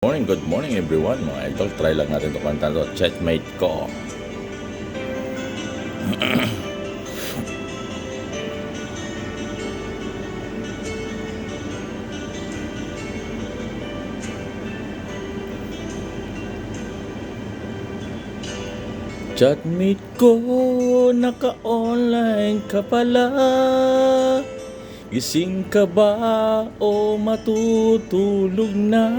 Good morning everyone mga idol. Try lang natin ito kanta to. Chatmate ko. Chatmate ko, naka-online ka pala. Gising ka ba o matutulog na?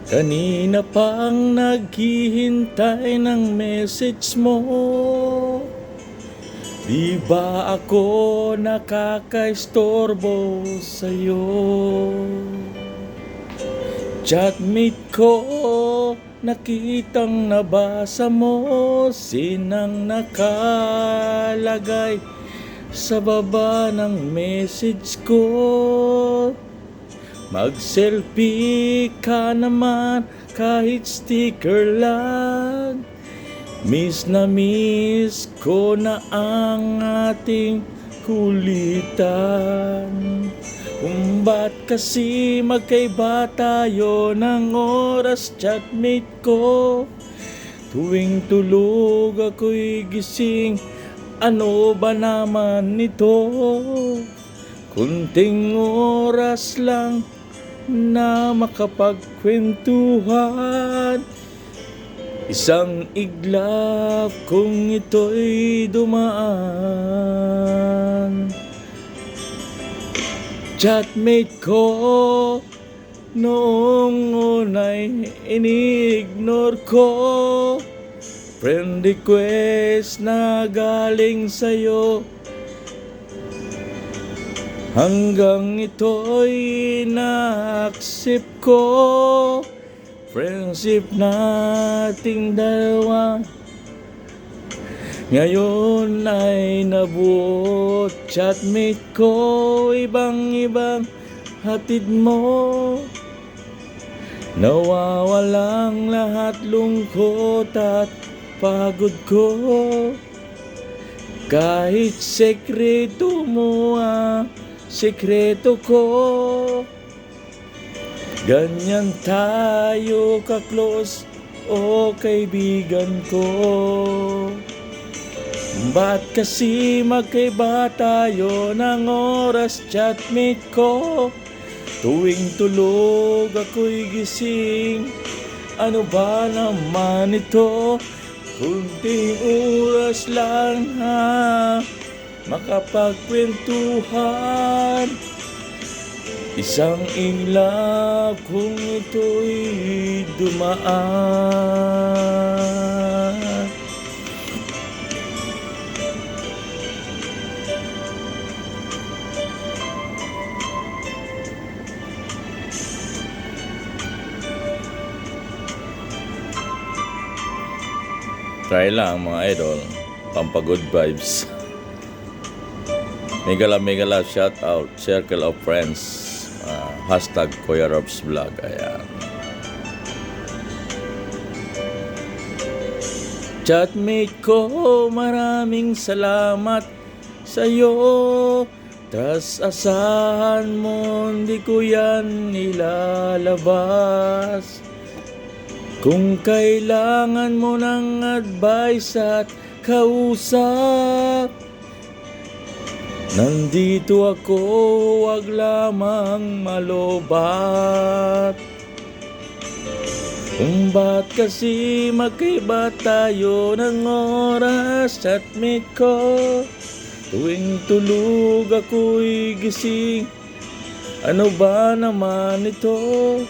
Kanina pang naghihintay ng message mo. Di ba ako nakakaistorbo sa'yo? Chatmate ko, nakitang nabasa mo. Sinang nakalagay sa baba ng message ko. Mag-selfie ka naman kahit sticker lang. Miss na miss ko na ang ating kulitan. Kung ba't kasi magkaiba tayo ng oras, chatmate ko? Tuwing tulog ako'y gising, ano ba naman ito? Kunting oras lang na makapagkwentuhan. Isang iglap kung ito'y dumaan. Chatmate ko, noong una'y ini-ignore ko. Friend request na galing sa'yo, hanggang ito'y na-accept ko. Friendship nating dalawa ngayon ay nabuo. Chatmate ko, ibang-ibang hatid mo. Nawawalang lahat lungkot at pagod ko. Kahit sekreto mo sekreto ko. Ganyan tayo ka-close, o kaibigan ko. Ba't kasi magkaiba tayo ng oras, chatmate ko? Tuwing tulog ako'y gising, ano ba naman ito? Kunting oras lang makapagkwentuhan. Isang iglap kung ito'y dumaan. Try lang mga idol, pampagood vibes. Mega love, shout out, circle of friends. Hashtag Kuya Rob's Vlog. Ayan. Chatmate ko, maraming salamat sa'yo. Tas asahan mo, hindi ko yan ilalabas. Kung kailangan mo ng advice at kausap, nandito ako, wag lamang malobat. Kung ba't kasi magkaiba tayo ng oras, chatmate ko? Tuwing tulog ako'y gising, ano ba naman ito?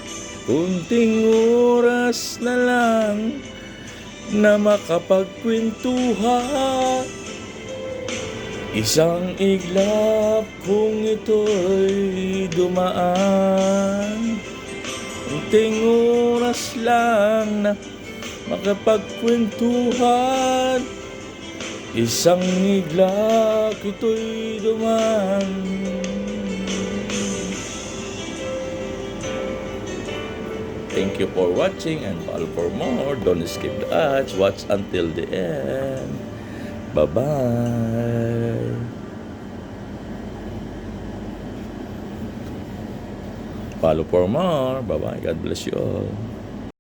Kunting oras na lang na makapagkwentuhan. Isang iglap kung ito'y dumaan. Kunting oras lang na makapagkwentuhan. Isang iglap ito'y dumaan. Thank you for watching and follow for more. Don't skip the ads. Watch until the end. Bye-bye. follow for more. Bye-bye. God bless you all.